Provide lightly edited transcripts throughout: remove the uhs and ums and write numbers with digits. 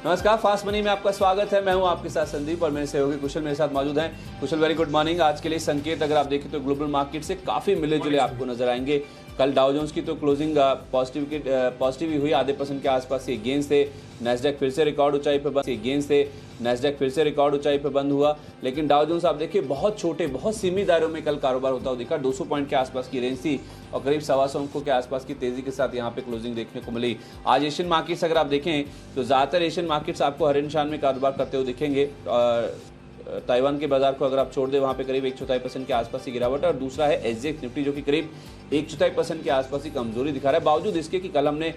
नमस्कार, fast money में आपका स्वागत है। मैं हूं आपके साथ संदीप और मेरे सहयोगी कुशल मेरे साथ मौजूद हैं। कुशल, वेरी गुड मॉर्निंग। आज के लिए संकेत अगर आप देखें तो ग्लोबल मार्केट से काफ़ी मिले जुले आपको नजर आएंगे। कल डाउ जोन्स की तो क्लोजिंग पॉजिटिव ही हुई, आधे % के आसपास ये गेंस थे। नैस्डैक फिर से रिकॉर्ड ऊंचाई पे बंद हुआ, लेकिन डाउ जोन्स आप देखिए बहुत छोटे, बहुत सीमित दायरों में कल कारोबार होता हुआ दिखा। 200 पॉइंट के आसपास की रेंज थी और करीब 125 अंकों के आसपास की तेजी के साथ यहाँ पे क्लोजिंग देखने को मिली। आज एशियन मार्केट्स अगर आप देखें तो ज़्यादातर एशियन मार्केट्स आपको हरे निशान में कारोबार करते हुए दिखेंगे। ताइवान के बाजार को अगर आप छोड़ दें, वहाँ पे करीब 1/4% के आसपास की गिरावट है। और दूसरा है एसजीएक्स निफ्टी जो कि करीब 1/4% के आसपास की कमजोरी दिखा रहा है, बावजूद इसके कि कल हमने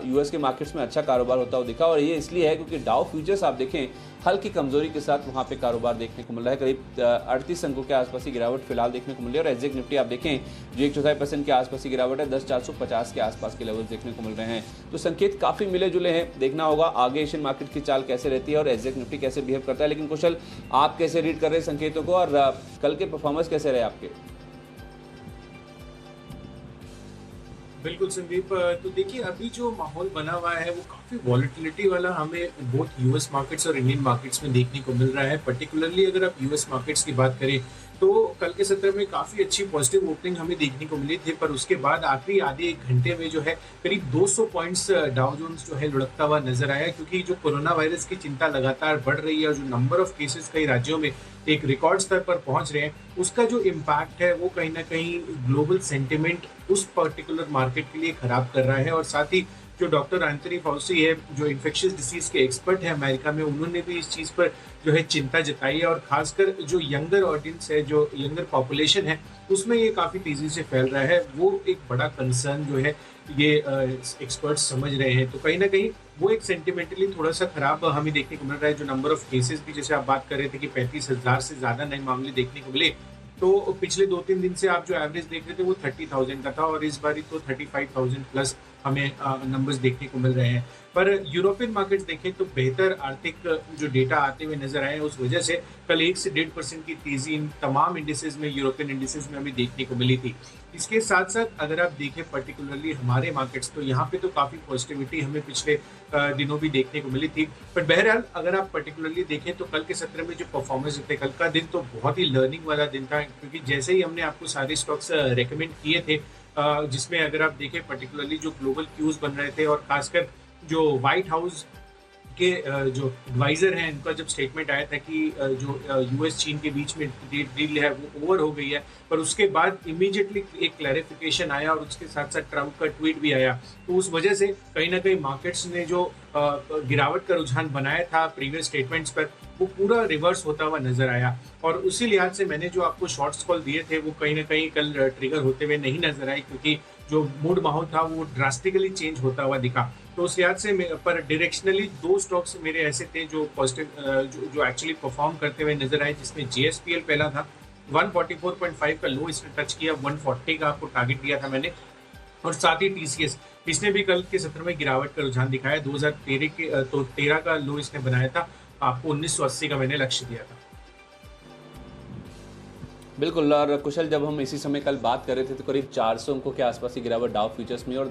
यूएस के मार्केट्स में अच्छा कारोबार होता हुआ दिखा। और ये इसलिए है क्योंकि डाउ फ्यूचर्स आप देखें हल्की कमजोरी के साथ वहाँ पे कारोबार देखने को मिल रहा है। करीब 38 अंकों के आसपास की गिरावट फिलहाल देखने को मिल रही है। और एसजीएक्स निफ्टी आप देखें जो 1/4% के आसपास की गिरावट है, 10,450 के आसपास के लेवल्स देखने को मिल रहे हैं। तो संकेत काफ़ी मिले जुले हैं। देखना होगा आगे एशियन मार्केट की चाल कैसे रहती है और एसजीएक्स निफ्टी कैसे बिहेव करता है। लेकिन कुशल, आप कैसे रीड कर रहे हैं संकेतों को और कल के परफॉर्मेंस कैसे रहे आपके? बिल्कुल संदीप, तो देखिए अभी जो माहौल बना हुआ है वो काफ़ी वॉलेटिलिटी वाला हमें बोथ यूएस मार्केट्स और इंडियन मार्केट्स में देखने को मिल रहा है। पर्टिकुलरली अगर आप यूएस मार्केट्स की बात करें तो कल के सत्र में काफ़ी अच्छी पॉजिटिव ओपनिंग हमें देखने को मिली थी, पर उसके बाद आखिरी आधे एक घंटे में जो है करीब 200 पॉइंट्स डाउ जोन्स जो है लुढ़कता हुआ नजर आया, क्योंकि जो कोरोना वायरस की चिंता लगातार बढ़ रही है और जो नंबर ऑफ केसेस कई राज्यों में एक रिकॉर्ड स्तर पर पहुंच रहे हैं, उसका जो इम्पैक्ट है वो कहीं ना कहीं ग्लोबल सेंटिमेंट उस पर्टिकुलर मार्केट के लिए खराब कर रहा है। और साथ ही जो डॉक्टर एंथनी फाउसी है, जो इन्फेक्शियस डिसीज के एक्सपर्ट है अमेरिका में, उन्होंने भी इस चीज़ पर जो है चिंता जताई है। और खासकर जो यंगर ऑडियंस है, जो यंगर पॉपुलेशन है, उसमें ये काफ़ी तेज़ी से फैल रहा है। वो एक बड़ा कंसर्न जो है ये एक्सपर्ट्स समझ रहे हैं। तो कहीं ना कहीं वो एक सेंटिमेंटली थोड़ा सा खराब हमें देखने को मिल रहा है। जो नंबर ऑफ केसेस भी, जैसे आप बात कर रहे थे कि 35,000 से ज़्यादा नए मामले देखने को मिले, तो पिछले 2-3 दिन से आप जो एवरेज देख रहे थे वो 30,000 का था और इस बार तो 35,000 प्लस हमें नंबर्स देखने को मिल रहे हैं। पर यूरोपियन मार्केट्स देखें तो बेहतर आर्थिक जो डेटा आते हुए नजर आए, उस वजह से कल 1 से 1.5% की तेजी इन तमाम इंडिसेस में, यूरोपियन इंडिसेस में हमें देखने को मिली थी। इसके साथ साथ अगर आप देखें पर्टिकुलरली हमारे मार्केट्स, तो यहाँ पे तो काफ़ी पॉजिटिविटी हमें पिछले दिनों भी देखने को मिली थी। पर बहरहाल अगर आप पर्टिकुलरली देखें तो कल के सत्र में जो परफॉर्मेंस थे, कल का दिन तो बहुत ही लर्निंग वाला दिन था, क्योंकि जैसे ही हमने आपको सारे स्टॉक्स रेकमेंड किए थे, जिसमें अगर आप देखें पर्टिकुलरली जो ग्लोबल क्यूज बन रहे थे और खासकर जो व्हाइट हाउस के जो एडवाइजर हैं, इनका जब स्टेटमेंट आया था कि जो यूएस चीन के बीच में डील है वो ओवर हो गई है, पर उसके बाद इमीडिएटली एक क्लैरिफिकेशन आया और उसके साथ साथ ट्रम्प का ट्वीट भी आया। तो उस वजह से कहीं ना कहीं मार्केट्स ने जो गिरावट का रुझान बनाया था प्रीवियस स्टेटमेंट्स पर, वो पूरा रिवर्स होता हुआ नजर आया। और उसी लिहाज से मैंने जो आपको शॉर्ट्स कॉल दिए थे वो कहीं ना कहीं कल ट्रिगर होते हुए नहीं नजर आए, क्योंकि जो मूड माहौल था वो ड्रास्टिकली चेंज होता हुआ दिखा। तो उस लिहाज से पर डायरेक्शनली 2 स्टॉक्स मेरे ऐसे थे जो पॉजिटिव जो एक्चुअली परफॉर्म करते हुए नजर आए, जिसमें जेएसपीएल पहला था। 144.5 का लो इसने टच किया, 140 का आपको टारगेट दिया था मैंने। और साथ ही टीसीएस, इसने भी कल के सत्र में गिरावट का रुझान दिखाया। 2013 का लो इसने बनाया था, आपको 1980 का मैंने लक्ष्य दिया था। बिल्कुल। और कुशल, जब हम इसी समय कल बात कर रहे थे तो करीब 400 अंकों के आसपास की गिरावट डाउ फ्यूचर्स में और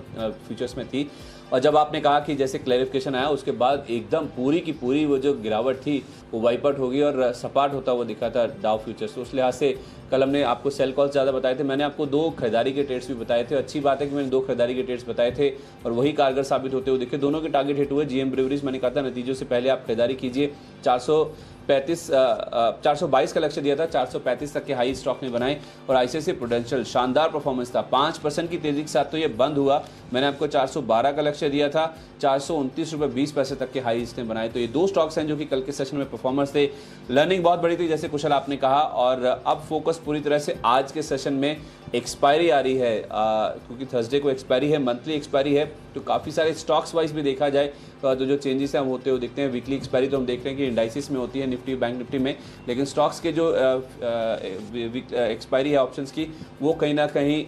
फ्यूचर्स में थी। और जब आपने कहा कि जैसे क्लैरिफिकेशन आया उसके बाद एकदम पूरी की पूरी वो जो गिरावट थी वो वाइप आउट हो गई और सपाट होता हुआ दिखा था डाउ फ्यूचर्स। तो उस लिहाज से कल हमने आपको सेल कॉल्स ज़्यादा बताए थे। मैंने आपको 2 खरीदारी के ट्रेड्स भी बताए थे। अच्छी बात है कि मैंने 2 खरीदारी के ट्रेड्स बताए थे और वही कारगर साबित होते हुए दिखे। दोनों के टारगेट हिट हुए। जीएम ब्रेवरीज, मैंने कहा था नतीजों से पहले आप खरीदारी कीजिए। 422 का लक्ष्य दिया था, 435 तक के हाई स्टॉक ने बनाए। और आईसीआईसीआई प्रूडेंशियल शानदार परफॉर्मेंस था, 5% की तेजी के साथ तो ये बंद हुआ। मैंने आपको 412 का लक्ष्य दिया था, 429.20 तक के हाई इसने बनाए। तो ये 2 स्टॉक्स हैं जो कि कल के सेशन में परफॉर्मेंस थे। लर्निंग बहुत बड़ी थी, जैसे कुशल आपने कहा। और अब फोकस पूरी तरह से आज के सेशन में एक्सपायरी आ रही है, क्योंकि थर्सडे को एक्सपायरी है, मंथली एक्सपायरी है। तो काफ़ी सारे स्टॉक्स वाइज भी देखा जाए तो जो चेंजेस हैं हम होते हुए दिखते हैं। वीकली एक्सपायरी तो हम देख रहे हैं कि इंडाइसिस में होती है, निफ्टी बैंक निफ्टी में, लेकिन स्टॉक्स के जो एक्सपायरी है ऑप्शंस की, वो कहीं ना कहीं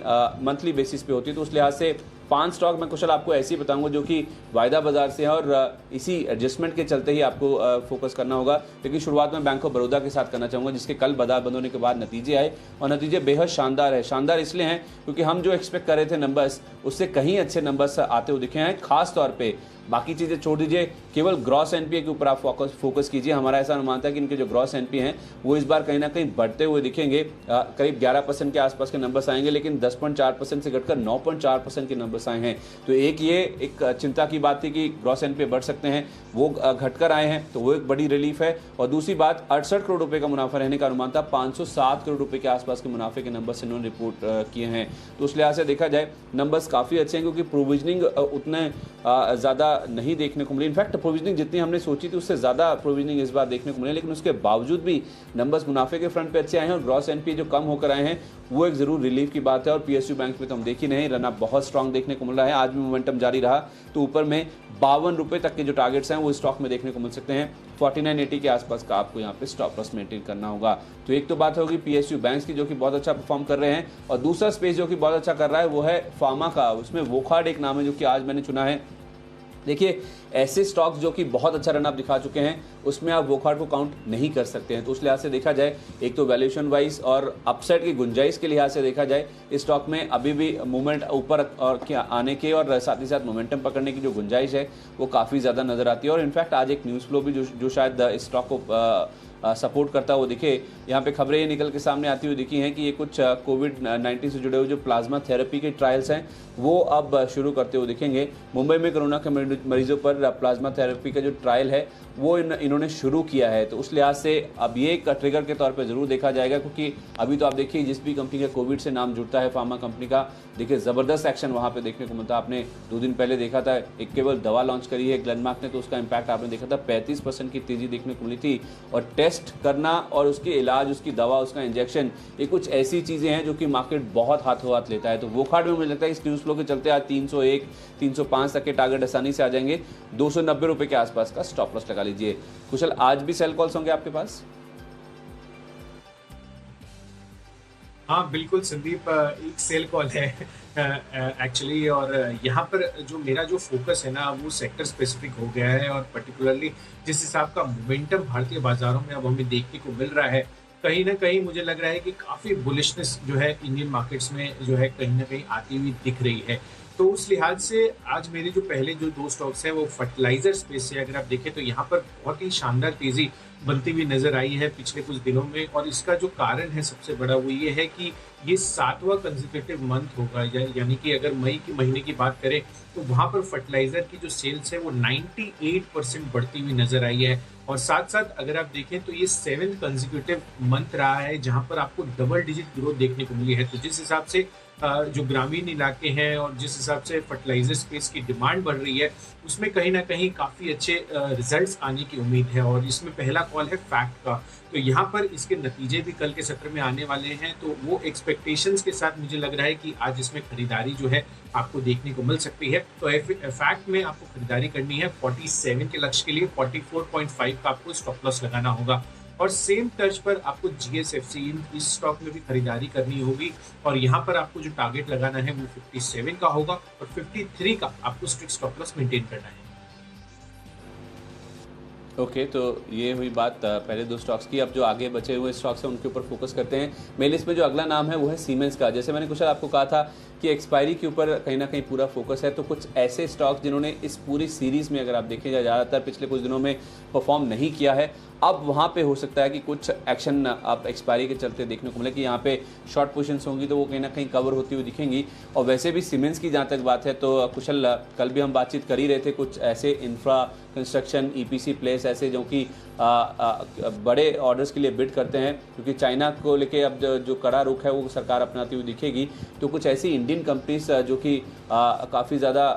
मंथली बेसिस पे होती है। तो उस लिहाज से 5 स्टॉक मैं कुशल आपको ऐसे ही बताऊंगा जो कि वायदा बाजार से है और इसी एडजस्टमेंट के चलते ही आपको फोकस करना होगा। लेकिन शुरुआत में बैंक ऑफ बड़ौदा के साथ करना चाहूँगा, जिसके कल बाजार बंद होने के बाद नतीजे आए और नतीजे बेहद शानदार है। शानदार इसलिए हैं क्योंकि हम जो एक्सपेक्ट कर रहे थे नंबर्स, उससे कहीं अच्छे नंबर्स आते हुए दिखे हैं। खास तौर पे बाकी चीज़ें छोड़ दीजिए, केवल ग्रॉस एनपीए के ऊपर आप फोकस कीजिए। हमारा ऐसा अनुमान था कि इनके जो ग्रॉस एनपीए हैं वो इस बार कहीं ना कहीं बढ़ते हुए दिखेंगे, करीब 11% के आसपास के नंबर्स आएंगे, लेकिन 10.4% से घटकर 9.4% के नंबर्स आए हैं। तो एक चिंता की बात थी कि ग्रॉस एनपीए बढ़ सकते हैं, वो घटकर आए हैं, तो वो एक बड़ी रिलीफ है। और दूसरी बात, 68 करोड़ रुपए का मुनाफा रहने का अनुमान था, 507 करोड़ रुपए के आसपास के मुनाफे के नंबर्स इन्होंने रिपोर्ट किए हैं। तो उस लिहाज से देखा जाए नंबर्स काफ़ी अच्छे हैं, क्योंकि प्रोविजनिंग उतने ज़्यादा नहीं देखने को मिली। इनफैक्ट प्रोविजनिंग जितनी हमने सोची थी उससे ज़्यादा प्रोविजनिंग इस बार देखने को मिली, लेकिन उसके बावजूद भी नंबर्स मुनाफे के फ्रंट पे अच्छे आए हैं और ग्रॉस एनपीए जो कम होकर आए हैं वो एक ज़रूर रिलीफ की बात है। और पीएसयू बैंक में तो हम देख ही नहीं, रन अप बहुत स्ट्रांग देखने को मिल रहा है। आज भी मोमेंटम जारी रहा तो ऊपर में 52 रुपये तक के जो टारगेट्स हैं वो स्टॉक में देखने को मिल सकते हैं। 4980 के आसपास का आपको यहाँ पे स्टॉप लॉस मेंटेन करना होगा। तो एक तो बात होगी पीएसयू बैंक्स की जो कि बहुत अच्छा परफॉर्म कर रहे हैं, और दूसरा स्पेस जो कि बहुत अच्छा कर रहा है वो है फार्मा का। उसमें वोखार्ड एक नाम है जो कि आज मैंने चुना है। देखिए, ऐसे स्टॉक्स जो कि बहुत अच्छा रन अप दिखा चुके हैं उसमें आप वोखार्ड को काउंट नहीं कर सकते हैं। तो उस लिहाज से देखा जाए, एक तो वैल्यूएशन वाइज और अपसाइड की गुंजाइश के लिहाज से देखा जाए, इस स्टॉक में अभी भी मूवमेंट ऊपर और क्या आने के और साथ ही साथ मोमेंटम पकड़ने की जो गुंजाइश है वो काफ़ी ज़्यादा नजर आती है। और इनफैक्ट आज एक न्यूज़ फ्लो भी जो शायद इस स्टॉक को सपोर्ट करता हुआ दिखे। यहाँ पे खबरें ये निकल के सामने आती हुई दिखी हैं कि ये कुछ कोविड-19 से जुड़े हुए जो प्लाज्मा थेरेपी के ट्रायल्स हैं वो अब शुरू करते हुए दिखेंगे। मुंबई में कोरोना के मरीजों पर प्लाज्मा थेरेपी का जो ट्रायल है वो इन्होंने शुरू किया है। तो उस लिहाज से अब ये एक ट्रिगर के तौर पे ज़रूर देखा जाएगा, क्योंकि अभी तो आप देखिए जिस भी कंपनी का कोविड से नाम जुड़ता है फार्मा कंपनी का, देखिए ज़बरदस्त एक्शन वहाँ पे देखने को मिलता है। आपने 2 दिन पहले देखा था, एक केवल दवा लॉन्च करी है ग्लेनमार्क ने, तो उसका इम्पैक्ट आपने देखा था 35% की तेज़ी देखने को मिली थी। और टेस्ट करना और उसके इलाज, उसकी दवा, उसका इंजेक्शन, ये कुछ ऐसी चीज़ें हैं जो कि मार्केट बहुत हाथों हाथ लेता है। तो वोखार्ड में मुझे लगता है इस न्यूज़ फ्लो के चलते आज 301, 305 तक के टारगेट आसानी से आ जाएंगे। 290 रुपये के आसपास का स्टॉप लॉस लगा लीजिए। कुशल, आज भी सेल कॉल्स होंगे आपके पास? हाँ बिल्कुल संदीप, एक सेल कॉल है एक्चुअली। और यहाँ पर जो मेरा जो फोकस है ना वो सेक्टर स्पेसिफिक हो गया है, और पर्टिकुलरली जिस हिसाब का मोमेंटम भारतीय बाजारों में अब हमें देखने को मिल रहा है, कहीं ना कहीं मुझे लग रहा है कि काफ़ी बुलिशनेस जो है इंडियन मार्केट्स में जो है कहीं ना कहीं आती हुई दिख रही है। तो उस लिहाज से आज मेरे जो पहले जो 2 स्टॉक्स हैं वो फर्टिलाइजर स्पेस से अगर आप देखें तो यहाँ पर बहुत ही शानदार तेजी बनती हुई नजर आई है पिछले कुछ दिनों में। और इसका जो कारण है सबसे बड़ा वो ये है कि ये 7वां कंसेक्यूटिव मंथ होगा, यानी कि अगर मई के महीने की बात करें तो वहाँ पर फर्टिलाइजर की जो सेल्स है वो 98% बढ़ती हुई नजर आई है। और साथ साथ अगर आप देखें तो ये 7th कंसेक्यूटिव मंथ रहा है जहाँ पर आपको डबल डिजिट ग्रोथ देखने को मिली है। तो जिस हिसाब से जो ग्रामीण इलाके हैं और जिस हिसाब से फर्टिलाइजर स्पेस की डिमांड बढ़ रही है उसमें कहीं ना कहीं काफ़ी अच्छे रिजल्ट्स आने की उम्मीद है। और इसमें पहला कॉल है फैक्ट का, तो यहाँ पर इसके नतीजे भी कल के सत्र में आने वाले हैं। तो वो एक्सपेक्टेशंस के साथ मुझे लग रहा है कि आज इसमें खरीदारी जो है आपको देखने को मिल सकती है। तो फैक्ट में आपको खरीदारी करनी है 47 के लक्ष्य के लिए, 44.5 का आपको स्टॉप लॉस लगाना होगा। और सेम टर्च पर आपको GSFC इस स्टॉक में भी खरीदारी करनी होगी, और यहाँ पर आपको जो टारगेट लगाना है वो 57 का होगा, और 53 का आपको स्ट्रिक्ट स्टॉप लॉस मेंटेन करना है। ओके, तो ये हुई बात पहले 2 स्टॉक्स की। अब जो आगे बचे हुए स्टॉक्स हैं उनके ऊपर फोकस करते हैं। मेरी लिस्ट में जो अगला नाम है वो है सीमेंस का। जैसे मैंने कुशल आपको कहा था कि एक्सपायरी के ऊपर कहीं ना कहीं पूरा फोकस है, तो कुछ ऐसे स्टॉक्स जिन्होंने इस पूरी सीरीज़ में अगर आप देखें ज़्यादातर पिछले कुछ दिनों में परफॉर्म नहीं किया है, अब वहाँ पे हो सकता है कि कुछ एक्शन आप एक्सपायरी के चलते देखने को मिले कि यहाँ पे शॉर्ट पोजीशंस होंगी तो वो कहीं ना कहीं कवर होती हुई दिखेंगी। और वैसे भी सीमेंस की जहाँ तक बात है तो कुशल, कल भी हम बातचीत कर ही रहे थे, कुछ ऐसे इंफ्रा कंस्ट्रक्शन EPC प्लेस ऐसे जो कि बड़े ऑर्डर्स के लिए बिड करते हैं, क्योंकि चाइना को लेके अब जो कड़ा रुख है वो सरकार अपनाती हुई दिखेगी। तो कुछ ऐसी इंडियन कंपनीज जो कि काफ़ी ज़्यादा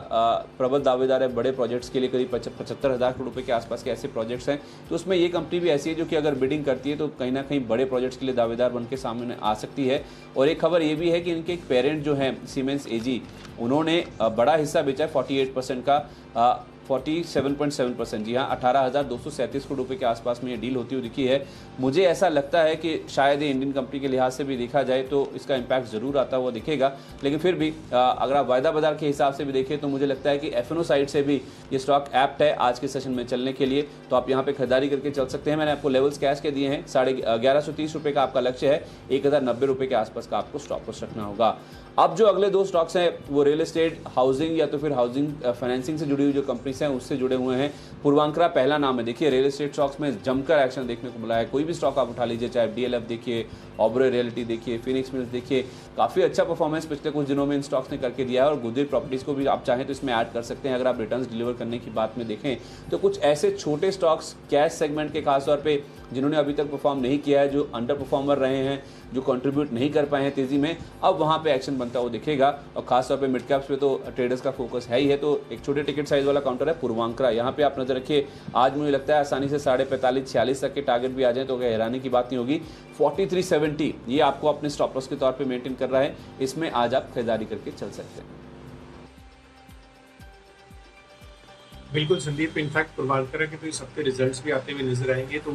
प्रबल दावेदार है बड़े प्रोजेक्ट्स के लिए, करीब 75,000 करोड़ रुपए के आसपास के ऐसे प्रोजेक्ट्स हैं। तो उसमें ये कंपनी भी ऐसी है जो कि अगर बिडिंग करती है तो कहीं ना कहीं बड़े प्रोजेक्ट्स के लिए दावेदार बन के सामने आ सकती है। और एक खबर ये भी है कि इनके एक पेरेंट जो है सीमेंस AG, उन्होंने बड़ा हिस्सा बेचा है 48% का, 47.7%, जी हाँ, 18,237 करोड़ रुपए के आसपास में ये डील होती हुई दिखी है। मुझे ऐसा लगता है कि शायद ये इंडियन कंपनी के लिहाज से भी देखा जाए तो इसका इम्पैक्ट ज़रूर आता हुआ दिखेगा, लेकिन फिर भी अगर आप वायदा बाजार के हिसाब से भी देखें तो मुझे लगता है कि FNO साइड से भी ये स्टॉक एप्ट है आज के सेशन में चलने के लिए। तो आप यहाँ पे खरीदारी करके चल सकते हैं। मैंने आपको लेवल्स कैश के दिए हैं, 1130 रुपये का आपका लक्ष्य है, 1090 रुपये के आसपास का आपको स्टॉप लॉस रखना होगा। अब जो अगले 2 स्टॉक्स हैं वो रियल एस्टेट, हाउसिंग या तो फिर हाउसिंग फाइनेंसिंग से जुड़ी हुई जो कंपनी केस हैं उससे जुड़े हुए हैं। पूर्वांकरा पहला नाम है। देखिए रियल एस्टेट स्टॉक्स में जमकर एक्शन देखने को मिला है। कोई भी स्टॉक आप उठा लीजिए, चाहे डीएलएफ देखिए, ऑबरे रियल्टी देखिए, फिनिक्स मिल्स देखिए, काफ़ी अच्छा परफॉर्मेंस पिछले कुछ दिनों में इन स्टॉक्स ने करके दिया है। और गुजर प्रॉपर्टीज़ को भी आप चाहें तो इसमें ऐड कर सकते हैं। अगर आप रिटर्न्स डिलीवर करने की बात में देखें तो कुछ ऐसे छोटे स्टॉक्स कैश सेगमेंट के खासतौर पे जिन्होंने अभी तक परफॉर्म नहीं किया है, जो अंडर परफॉर्मर रहे हैं, जो कंट्रीब्यूट नहीं कर पाए हैं तेज़ी में, अब वहाँ पे एक्शन बनता हुआ दिखेगा। और खासतौर पे मिड कैप्स पे तो ट्रेडर्स का फोकस है ही है। तो एक छोटे टिकट साइज वाला काउंटर है पूर्वांकरा, यहाँ पे आप नजर रखिए। आज मुझे लगता है आसानी से 45-46 तक के टारगेट भी आ जाए तो क्या हैरानी की बात नहीं होगी। 4370 ये आपको अपने स्टॉप लॉस के तौर पे मेंटेन कर रहा है, इसमें आज आप खरीदारी करके चल सकते हैं। बिल्कुल संदीप, इनफैक्ट पूर्वांकरा के तो सबके रिजल्ट्स भी आते हुए नजर आएंगे, तो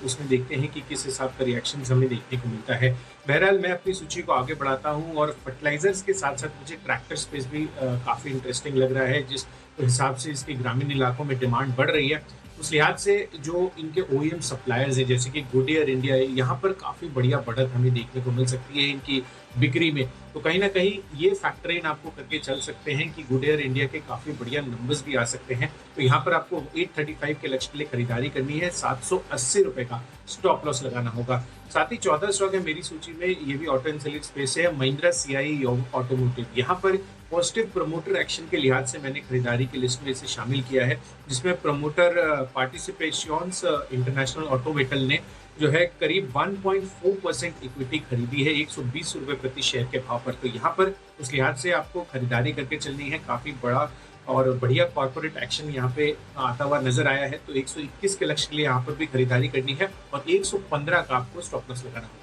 उसमें देखते हैं कि किस हिसाब का रिएक्शन हमें देखने को मिलता है। बहरहाल मैं अपनी सूची को आगे बढ़ाता हूं और फर्टिलाइजर्स के साथ साथ मुझे ट्रैक्टर स्पेस भी काफ़ी इंटरेस्टिंग लग रहा है। जिस हिसाब से इसकी ग्रामीण इलाकों में डिमांड बढ़ रही है, उस लिहाज से जो इनके ओईएम सप्लायर्स हैं जैसे कि गुडियर इंडिया है, यहाँ पर काफ़ी बढ़िया बढ़त हमें देखने को मिल सकती है इनकी बिक्री में। तो कहीं ना कहीं ये फैक्टर इन आपको करके चल सकते हैं कि गुडियर इंडिया के काफ़ी बढ़िया नंबर्स भी आ सकते हैं। तो यहाँ पर आपको 835 के लक्ष्य के लिए खरीदारी करनी है, 780 रुपये का स्टॉप लॉस लगाना होगा। साथ ही 14 स्टॉक है मेरी सूची में, ये भी ऑटो एंड स्पेस है, महिंद्रा सीआई ऑटोमोटिव। यहाँ पर पॉजिटिव प्रमोटर एक्शन के लिहाज से मैंने खरीदारी की लिस्ट में इसे शामिल किया है, जिसमें promoter participations international auto vehicle ने जो है करीब 1.4% इक्विटी खरीदी है 120 रुपये प्रति शेयर के भाव पर। तो यहाँ पर उस लिहाज से आपको खरीदारी करके चलनी है। काफ़ी बड़ा और बढ़िया कॉर्पोरेट एक्शन यहाँ पे आता हुआ नजर आया है। तो 121 के लक्ष्य के लिए यहाँ पर भी खरीदारी करनी है और 115 का आपको स्टॉप लॉस लगाना होगा।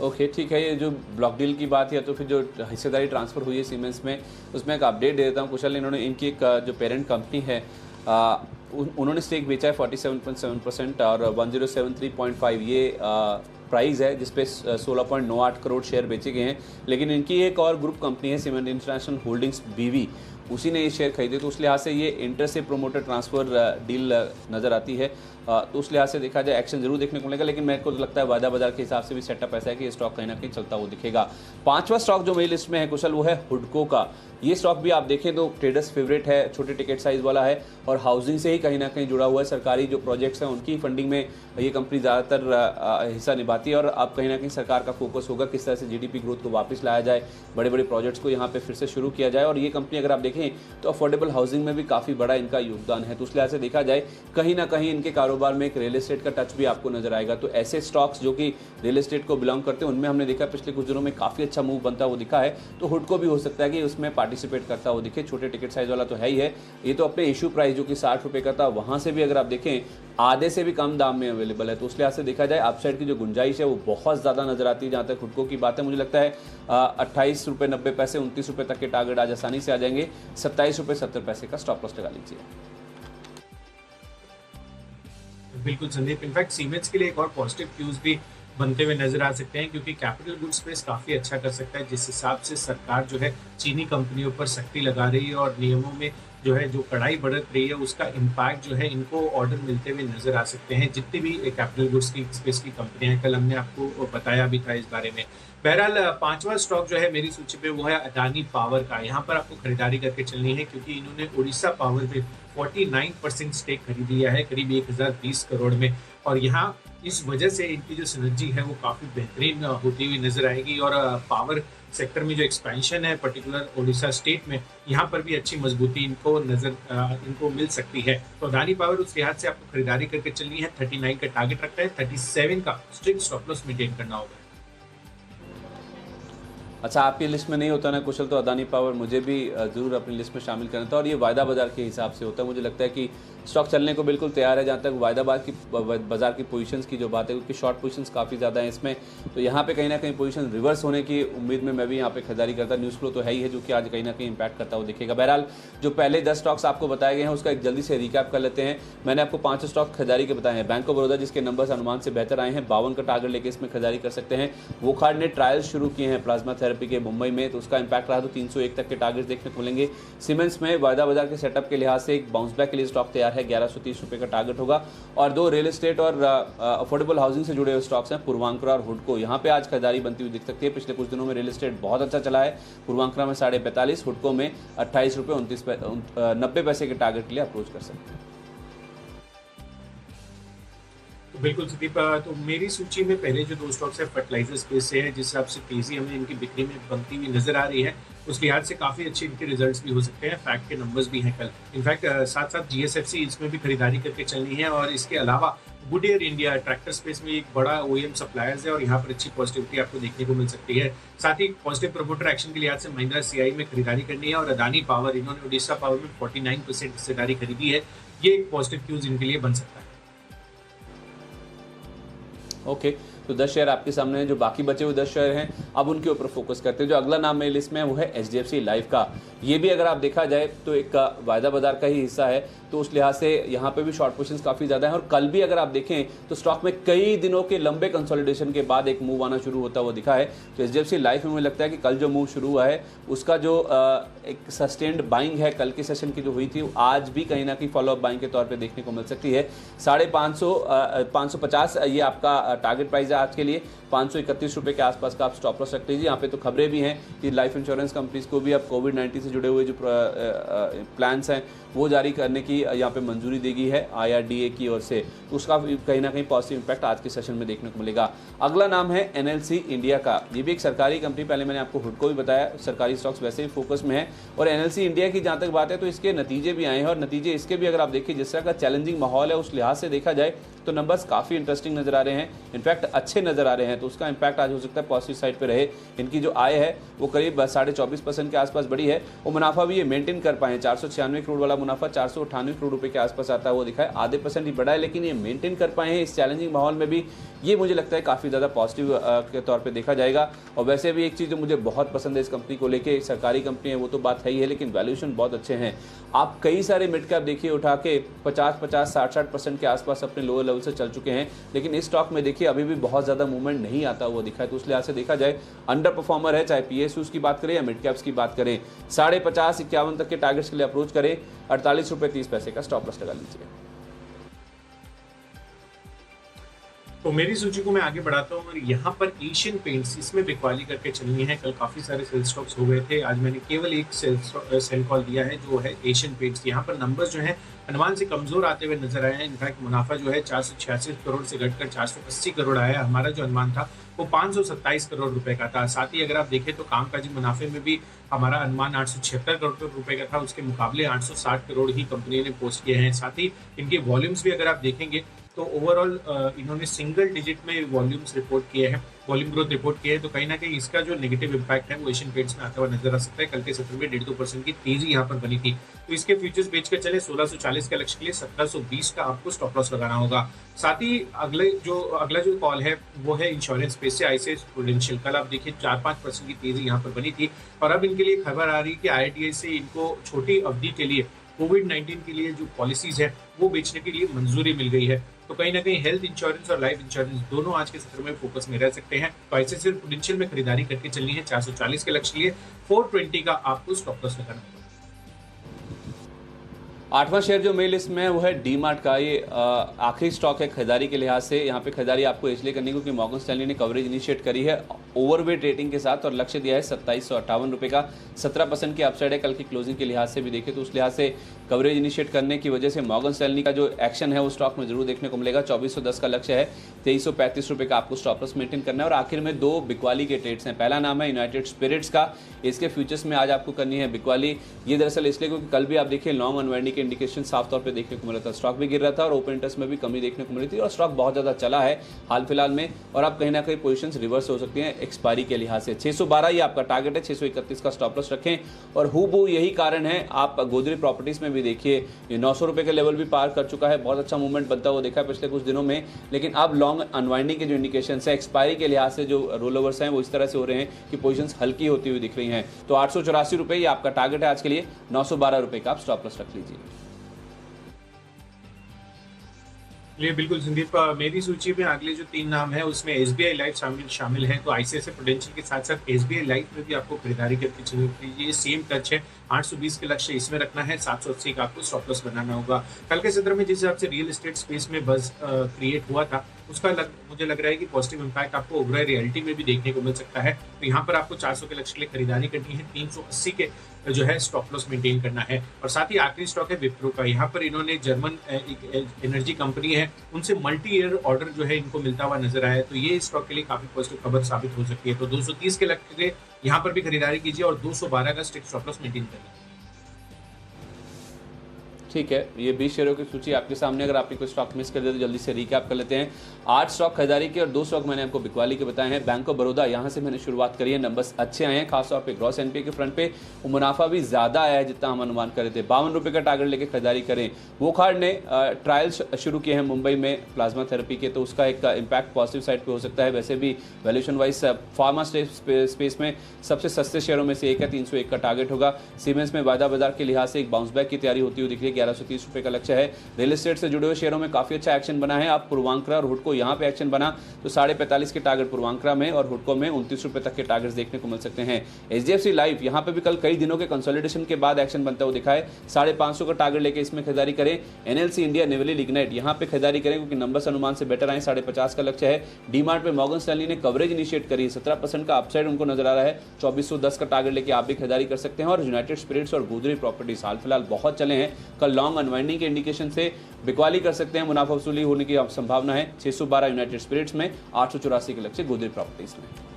ओके ठीक है। ये जो ब्लॉक डील की बात है तो फिर जो हिस्सेदारी ट्रांसफर हुई है सीमेंस में, उसमें एक अपडेट दे देता हूँ कुशल। इन्होंने इनकी एक जो पेरेंट कंपनी है उन्होंने स्टेक बेचा है 47.7% और 1073.5 ये प्राइस है जिसपे 16.98 करोड़ शेयर बेचे गए हैं। लेकिन इनकी एक और ग्रुप कंपनी है सीमेंट इंटरनेशनल होल्डिंग्स बीवी, उसी ने ये शेयर खरीदे। तो उस लिहाज से ये इंटर से प्रोमोटर ट्रांसफर डील नज़र आती है। तो उस लिहाज से देखा जाए एक्शन जरूर देखने को मिलेगा, लेकिन मेरे को तो लगता है वायदा बाजार के हिसाब से भी सेटअप ऐसा है कि ये स्टॉक कहीं ना कहीं चलता हुआ दिखेगा। पांचवा स्टॉक जो मेरी लिस्ट में है कुशल वो है हुडको का। ये स्टॉक भी आप देखें तो ट्रेडर्स फेवरेट है, छोटे टिकट साइज वाला है और हाउसिंग से ही कहीं ना कहीं जुड़ा हुआ है। सरकारी जो प्रोजेक्ट्स हैं उनकी फंडिंग में ये कंपनी ज़्यादातर हिस्सा निभाती है और अब कहीं ना कहीं सरकार का फोकस होगा किस तरह से जीडीपी ग्रोथ को वापस लाया जाए, बड़े बड़े प्रोजेक्ट्स को यहाँ पे फिर से शुरू किया जाए। और ये कंपनी अगर आप देखें तो अफोर्डेबल हाउसिंग में भी काफ़ी बड़ा इनका योगदान है। तो उस लिहाज से देखा जाए कहीं ना कहीं इनके कारोबार में एक रियल एस्टेट का टच भी आपको नजर आएगा। तो ऐसे स्टॉक्स जो कि रियल एस्टेट को बिलोंग करते हैं उनमें हमने देखा पिछले कुछ दिनों में काफ़ी अच्छा मूव बनता हुआ दिखा है। तो हुडको भी हो सकता है कि उसमें पार्टिसिपेट करता हुआ दिखे। छोटे टिकट साइज वाला तो है ही है। ये तो अपने इशू प्राइस जो कि 60 रुपये का था वहाँ से भी अगर आप देखें आधे से भी कम दाम में अवेलेबल है। तो उस लिहाज से देखा जाए अपसाइड की जो गुंजाइश है वो बहुत ज़्यादा नजर आती है। जहाँ तक हुडको की बात है मुझे लगता है 28 रुपये 90 पैसे 29 रुपये तक के टारगेट आज आसानी से आ जाएंगे। 27 रुपये 70 पैसे का स्टॉप लॉस लगा लीजिए। बिल्कुल संदीप, इनफैक्ट सीमेंट्स के लिए एक और पॉजिटिव क्यूज भी बनते हुए नजर आ सकते हैं क्योंकि कैपिटल गुड्स स्पेस काफ़ी अच्छा कर सकता है। जिस हिसाब से सरकार जो है चीनी कंपनियों पर सख्ती लगा रही है और नियमों में जो है जो कड़ाई बढ़त रही है उसका इम्पैक्ट जो है इनको ऑर्डर मिलते हुए नजर आ सकते हैं। जितनी भी कैपिटल गुड्स की स्पेस की कंपनियां हैं, कल हमने आपको बताया भी था इस बारे में। बहरहाल पांचवा स्टॉक जो है मेरी सूची पे वो है अडानी पावर का। यहाँ पर आपको खरीदारी करके चलनी है क्योंकि इन्होंने उड़ीसा पावर में 49% स्टेक खरीद लिया है करीब 1020 करोड़ में। और यहाँ इस वजह से इनकी जो सिनर्जी है वो काफ़ी बेहतरीन होती हुई नजर आएगी और पावर सेक्टर में जो एक्सपेंशन है पर्टिकुलर उड़ीसा स्टेट में, यहाँ पर भी अच्छी मजबूती इनको मिल सकती है। तो अडानी पावर उस लिहाज से आपको खरीदारी करके चलनी है। 39 का टारगेट रखता है, 37 का स्ट्रिक्ट स्टॉप लॉस मेंटेन करना होगा। अच्छा, आपकी लिस्ट में नहीं होता ना कुशल, तो अदानी पावर मुझे भी ज़रूर अपनी लिस्ट में शामिल करना था और ये वायदा बाजार के हिसाब से होता है। मुझे लगता है कि स्टॉक चलने को बिल्कुल तैयार है। जहाँ तक वायदा बाजार की पोजीशंस की जो बात है, क्योंकि शॉर्ट पोजीशंस काफ़ी ज़्यादा हैं इसमें, तो यहाँ पे कहीं ना कहीं पोजीशन रिवर्स होने की उम्मीद में मैं भी यहाँ पे खरीदारी करता। न्यूज़ फ्लो तो है ही है जो कि आज कहीं ना कहीं इंपैक्ट करता हुआ दिखेगा। बहरहाल जो पहले 10 स्टॉक्स आपको बताए गए हैं उसका एक जल्दी से रिकैप कर लेते हैं। मैंने आपको 5 स्टॉक खरीदारी के बताए हैं। बैंक ऑफ बड़ौदा जिसके नंबर्स अनुमान से बेहतर आए हैं, 52 का टारगेट लेके इसमें खरीदारी कर सकते हैं। वोखार्ड ने ट्रायल्स शुरू किए हैं प्लाज्मा थेरेपी के मुंबई में, तो उसका इंपैक्ट रहा तो 301 तक के टारगेट देखने को मिलेंगे। सीमेंट्स में वायदा बाजार के सेटअप के लिहाज से एक बाउंस बैक के लिए स्टॉक तैयार तैयार है, 1130 रुपये का टारगेट होगा। और दो रियल एस्टेट और अफोर्डेबल हाउसिंग से जुड़े हुए स्टॉक्स हैं, पूर्वांकुरा और हुडको, यहाँ पे आज खरीदारी बनती हुई दिख सकती है। पिछले कुछ दिनों में रियल एस्टेट बहुत अच्छा चला है, पूर्वांकुरा में 45.5, हुडको में 28 रुपये 90 पैसे के टारगेट के लिए अप्रोच कर सकते हैं। तो बिल्कुल संदीप, तो मेरी सूची में पहले जो दो स्टॉक्स है फर्टिलाइजर स्पेस से है, जिस हिसाब से तेजी हमें इनकी बिक्री में बनती हुई नजर आ रही है, उस लिहाज से काफी अच्छे इनके रिजल्ट्स भी हो सकते हैं। फैक्ट के नंबर्स भी हैं कल। इनफैक्ट साथ साथ जीएसएफसी इसमें भी खरीदारी करके चलनी है। और इसके अलावा गुडियर इंडिया ट्रैक्टर स्पेस में एक बड़ा ओईएम सप्लायर्स है और यहाँ पर अच्छी पॉजिटिविटी आपको देखने को मिल सकती है। साथ ही पॉजिटिव प्रमोटर एक्शन के लिहाज से महिंद्रा सीआई में खरीदारी करनी है। और अदानी पावर, इन्होंने ओडिशा पावर में 49% हिस्सेदारी खरीदी है। ये एक पॉजिटिव क्यूज इनके लिए बन सकता है। ओके, तो 10 शेयर आपके सामने हैं। जो बाकी बचे हुए 10 शेयर हैं, अब उनके ऊपर फोकस करते हैं। जो अगला नाम मेरी लिस्ट में है वो है एचडीएफसी लाइफ का। ये भी अगर आप देखा जाए तो एक वायदा बाजार का ही हिस्सा है, तो उस लिहाज से यहाँ पे भी शॉर्ट पोजीशंस काफ़ी ज़्यादा है। और कल भी अगर आप देखें तो स्टॉक में कई दिनों के लंबे कंसोलिडेशन के बाद एक मूव आना शुरू होता हुआ दिखा है। तो एचडीएफसी लाइफ में मुझे लगता है कि कल जो मूव शुरू हुआ है उसका जो एक सस्टेन्ड बाइंग है कल के सेशन की जो हुई थी, आज भी कहीं ना कहीं फॉलोअप बाइंग के तौर पर देखने को मिल सकती है। 550 ये आपका टारगेट प्राइस है आज के लिए। 531 रुपये के आसपास का आप स्टॉप लॉस रख लीजिए। यहाँ पे तो खबरें भी हैं कि लाइफ इंश्योरेंस कंपनीज को भी अब कोविड-19 से जुड़े हुए जो प्लान्स हैं वो जारी करने की यहाँ पे मंजूरी देगी है IRDA की ओर से। तो उसका कहीं ना कहीं पॉजिटिव इंपैक्ट आज के सेशन में देखने को मिलेगा। अगला नाम है NLC इंडिया का। ये भी एक सरकारी कंपनी, पहले मैंने आपको हुडको भी बताया, सरकारी स्टॉक्स वैसे ही फोकस में है। और NLC इंडिया की जहाँ तक बात है तो इसके नतीजे भी आए हैं, और नतीजे इसके भी अगर आप देखिए जिस तरह का चैलेंजिंग माहौल है उस लिहाज से देखा जाए तो नंबर्स काफ़ी इंटरेस्टिंग नजर आ रहे हैं, इनफैक्ट अच्छे नजर आ रहे हैं। तो उसका इंपैक्ट आज हो सकता है पॉजिटिव साइड पे रहे। इनकी जो आय है वो करीब 24.5% के आसपास बढ़ी है। वो मुनाफा भी ये मेंटेन कर पाए। 496 करोड़ वाला मुनाफा 498 करोड़ रुपए के आसपास आता है, वो दिखा है आधे % ही बढ़ा है, लेकिन ये मेंटेन कर पाए हैं इस चैलेंजिंग माहौल में भी। ये मुझे लगता है काफ़ी ज़्यादा पॉजिटिव के तौर पे देखा जाएगा। और वैसे भी एक चीज़ जो मुझे बहुत पसंद है इस कंपनी को लेके, सरकारी कंपनी है वो तो बात है ही है, लेकिन वैल्यूएशन बहुत अच्छे हैं। आप कई सारे मिड कैप देखिए उठा के 50-50, 60-60% के आसपास अपने लोअर लेवल से चल चुके हैं, लेकिन इस स्टॉक में देखिए अभी भी बहुत ज़्यादा मूवमेंट नहीं आता हुआ दिखा है। तो उस लिहाज से देखा जाए अंडर परफॉर्मर है, चाहे PSUs की बात करें या मिड कैप्स की बात करें। 50.5-51 तक के टारगेट्स के लिए अप्रोच करें। 48 रुपये 30 पैसे का स्टॉप लॉस लगा लीजिए। तो मेरी सूची को मैं आगे बढ़ाता हूँ और यहाँ पर एशियन पेंट्स, इसमें बिकवाली करके चलनी है। कल काफी सारे सेल स्टॉक्स हो गए थे, आज मैंने केवल एक सेल कॉल दिया है जो है एशियन पेंट्स। यहाँ पर नंबर्स जो है अनुमान से कमजोर आते हुए नजर आए हैं। इनफैक्ट मुनाफा जो है 486 करोड़ से घटकर 480 करोड़ आया। हमारा जो अनुमान था वो 527 करोड़ रुपए का था। साथ ही अगर आप देखें तो कामकाजी मुनाफे में भी हमारा अनुमान 876 करोड़ रुपए का था, उसके मुकाबले 860 करोड़ ही कंपनी ने पोस्ट किए हैं। साथ ही इनके वॉल्यूम्स भी अगर आप देखेंगे तो ओवरऑल इन्होंने सिंगल डिजिट में वॉल्यूम्स रिपोर्ट किए हैं, वॉल्यूम ग्रोथ रिपोर्ट किया है। तो कहीं ना कहीं इसका जो नेगेटिव इंपैक्ट है वो एशियन पेंट्स में आता हुआ नजर आ सकता है। कल के सत्र में 1.5% की तेजी यहाँ पर बनी थी। तो इसके फ्यूचर्स बेच कर चले 1640 के लक्ष्य के लिए 1720 का आपको स्टॉप लॉस लगाना होगा। साथ ही अगला जो कॉल है वो है इंश्योरेंस स्पेस से ICICI प्रूडेंशियल। कल आप देखिए 4-5% की तेजी यहाँ पर बनी थी और अब इनके लिए खबर आ रही है कि IRDA से इनको छोटी अवधि के लिए कोविड-19 के लिए जो पॉलिसीज है वो बेचने के लिए मंजूरी मिल गई है। तो कहीं ना कहीं हेल्थ इंश्योरेंस और लाइफ इंश्योरेंस दोनों आज के सत्र में फोकस में रह सकते हैं। तो ICICI प्रूडेंशियल में खरीदारी करके चलनी है। 440 के लक्ष्य के लिए 420 का आपको स्टॉप लॉस लगाना होगा। 8वां शेयर जो मेरी लिस्ट में है वो है डीमार्ट का। ये आखिरी स्टॉक है खरीदारी के लिहाज से। यहाँ पे खरीदारी आपको इसलिए करनी है क्योंकि मॉर्गन स्टैनली ने कवरेज इनिशिएट करी है ओवरवेट रेटिंग के साथ और लक्ष्य दिया है 2758 रुपये का। 17% की अपसाइड है कल की क्लोजिंग के लिहाज से भी देखें तो उस लिहाज से कवरेज इनिशिएट करने की वजह से मॉर्गन स्टैनली का जो एक्शन है वो स्टॉक में जरूर देखने को मिलेगा। 2410 का लक्ष्य है, 2335 रुपये का आपको स्टॉप लॉस मेंटेन करना है। और आखिर में दो बिकवाली के ट्रेड्स हैं। पहला नाम है यूनाइटेड स्पिरिट्स का, इसके फ्यूचर्स में आज आपको करनी है बिकवाली। ये दरअसल इसलिए क्योंकि कल भी आप देखिए लॉन्ग अनवाइंडिंग के इंडिकेशन साफ तौर पे देखने को मिला था। स्टॉक भी गिर रहा था और ओपन इंटरेस्ट में भी कमी देखने को मिली थी और स्टॉक बहुत ज़्यादा चला है हाल फिलहाल में। और आप कहीं ना कहीं पोजीशंस रिवर्स हो सकती हैं एक्सपायरी के लिहाज से। 612 ये आपका टारगेट है, 631 का स्टॉप लॉस रखें। और हूबहू यही कारण है, आप गोदरेज प्रॉपर्टीज में भी देखिए ये 900 रुपये के लेवल भी पार कर चुका है। बहुत अच्छा मूवमेंट बनता हुआ देखा है पिछले कुछ दिनों में, लेकिन अब लॉन्ग अनवाइंडिंग के जो इंडिकेशन है एक्सपायरी के लिहाज से जो रोल ओवर्स हैं वो इस तरह से हो रहे हैं कि पोजीशंस हल्की होती हुई दिख रही हैं। तो 884 रुपये ये आपका टारगेट है आज के लिए। 912 रुपये का आप स्टॉप लॉस रख लीजिए। चलिए बिल्कुल संदीप, मेरी सूची में अगले जो 3 नाम है उसमें एसबीआई लाइफ शामिल है। तो आईसीआईसीआई प्रूडेंशियल के साथ साथ एसबीआई लाइफ में भी आपको खरीदारी करके चलनी चाहिए। सेम टच है, 820 के लक्ष्य इसमें रखना है, 780 का आपको स्टॉप लॉस बनाना होगा। कल के सत्र में जिस हिसाब से रियल एस्टेट स्पेस में बज क्रिएट हुआ था, उसका मुझे लग रहा है कि पॉजिटिव इंपैक्ट आपको ओवरऑल रियलिटी में भी देखने को मिल सकता है। तो यहाँ पर आपको 400 के लक्ष्य के लिए खरीदारी करनी है, 380 के जो है स्टॉप लॉस मेंटेन करना है। और साथ ही आखिरी स्टॉक है विप्रो का। यहाँ पर इन्होंने जर्मन एक एनर्जी कंपनी है, उनसे मल्टी ईयर ऑर्डर जो है इनको मिलता हुआ नजर आया है। तो ये स्टॉक के लिए काफी पॉजिटिव खबर साबित हो सकती है। तो 230 के लक्ष्य के लिए यहाँ पर भी खरीदारी कीजिए और 212 का स्ट्रिक्ट स्टॉप लॉस मेंटेन करना। ठीक है, ये 20 शेयरों की सूची आपके सामने। अगर आपने कोई स्टॉक मिस कर दिया तो जल्दी से रिकैप कर लेते हैं। 8 स्टॉक खरीदारी के और 2 स्टॉक मैंने आपको बिकवाली के बताए हैं। बैंक ऑफ बड़ौदा, यहाँ से मैंने शुरुआत करी है, नंबर्स अच्छे आए हैं, खासतौर पे ग्रॉस एनपीए के फ्रंट पे मुनाफा भी ज़्यादा आया है जितना हम अनुमान कर रहे थे। 52 रुपये का टारगेट लेके खरीदारी करें। वोखार्ड ने ट्रायल्स शुरू किए हैं मुंबई में प्लाज्मा थेरेपी के, तो उसका एक इम्पैक्ट पॉजिटिव साइड पर हो सकता है। वैसे भी वैल्यूएशन वाइज फार्मा स्पेस में सबसे सस्ते शेयरों में से एक है, 301 का टारगेट होगा। सीमेंस में वायदा बाजार के लिहाज से एक बाउंस बैक की तैयारी होती हुई दिख रही है, 1130 रुपये का है। रियल एस्टेट से जुड़े हुए शेयरों में काफी अच्छा एक्शन बना है। आप पूर्वांकरा और हुडको, यहां पे एक्शन बना तो 45.5 के टारगेट पूर्वांकरा में और हुडको में 29 रुपए तक के टारगेट्स देखने को मिल सकते हैं। एचडीएफसी लाइफ, यहां पे भी कल कई दिनों के कंसोलिडेशन के बाद एक्शन बनता हुआ दिखा है, 550 का टारगेट लेके इसमें खरीदारी करें। एनएलसी इंडिया नेवली लिग्नाइट, यहां पे खरीदारी करें क्योंकि नंबर्स अनुमान से बेटर आए, 50.5 का लक्ष्य है। डीमार्ट पे मॉर्गन स्टैनली ने कवरेज इनिशिएट करी है, 17% का अपसाइड उनको नजर आ रहा है, 2410 का टारगेट लेके आप भी खरीदारी कर सकते हैं। और यूनाइटेड स्पिरिट्स और गोदरेज प्रॉपर्टीज हाल फिलहाल बहुत चले हैं, कल लॉन्ग अनवाइंडिंग के इंडिकेशन से बिकवाली कर सकते हैं, मुनाफा वसूली होने की संभावना है। 612 यूनाइटेड स्पिरिट्स में, 884 के लक्ष्य गोदरेज प्रॉपर्टीज में।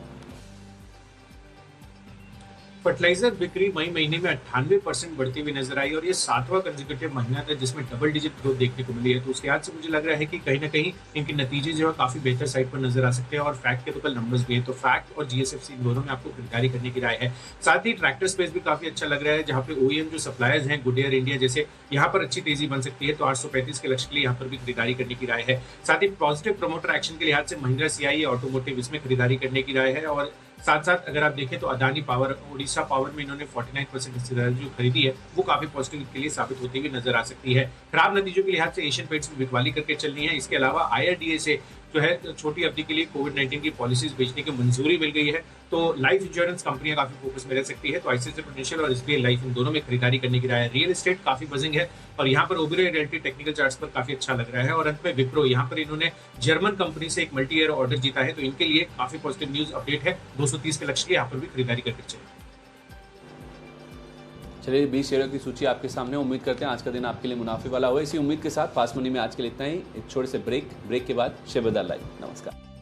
फर्टिलाइजर बिक्री मई महीने में 98% बढ़ती हुई नजर आई और ये 7वां कंसेक्यूटिव महीना था जिसमें डबल डिजिट ग्रोथ देखने को मिली है। तो उसके बाद से मुझे लग रहा है कि कहीं ना कहीं इनके नतीजे जो है काफी बेहतर साइड पर नजर आ सकते हैं। और फैक्ट के तो कल नंबर्स भी है, तो फैक्ट और जीएसएफसी दोनों में आपको खरीदारी करने की राय है। साथ ही ट्रैक्टर स्पेस भी काफी अच्छा लग रहा है, जहां पे ओईएम जो सप्लायर्स हैं गुडियर इंडिया जैसे, यहाँ पर अच्छी तेजी बन सकती है। तो 835 के लक्ष्य के लिए यहाँ पर भी खरीदारी करने की राय है। साथ ही पॉजिटिव प्रमोटर एक्शन के लिहाज से महिंद्रा सीआईई ऑटोमोटिव, इसमें खरीदारी करने की राय है। और साथ साथ अगर आप देखें तो अदानी पावर, ओडिशा पावर में इन्होंने 49% हिस्सेदारी जो खरीदी है वो काफी पॉजिटिव के लिए साबित होती हुई नजर आ सकती है। खराब नतीजों के लिहाज से एशियन पेंट्स में बिकवाली करके चलनी है। इसके अलावा आईआरडीए से जो है छोटी अवधि के लिए कोविड-19 की पॉलिसीज बेचने की मंजूरी मिल गई है। तो लाइफ इंश्योरेंस कंपनियां काफी फोकस में रह सकती है। तो आईसीआईसीआई प्रूडेंशियल और एसबीआई लाइफ, इन दोनों में खरीदारी करने की राय है। रियल एस्टेट काफी बजिंग है और यहाँ पर ओबेरॉय रियल्टी टेक्निकल चार्ट्स पर काफी अच्छा लग रहा है। और अंत में विप्रो, यहाँ पर इन्होंने जर्मन कंपनी से एक मल्टी ईयर ऑर्डर जीता है, तो इनके लिए काफी पॉजिटिव न्यूज अपडेट है। 230 के लक्ष्य के यहाँ पर भी खरीदारी करके चले। चलिए, 20 शेयरों की सूची आपके सामने। उम्मीद करते हैं आज का दिन आपके लिए मुनाफे वाला हो। इसी उम्मीद के साथ फास्ट मनी में आज के लिए इतना ही। एक छोटे से ब्रेक के बाद शेबदार लाइव। नमस्कार।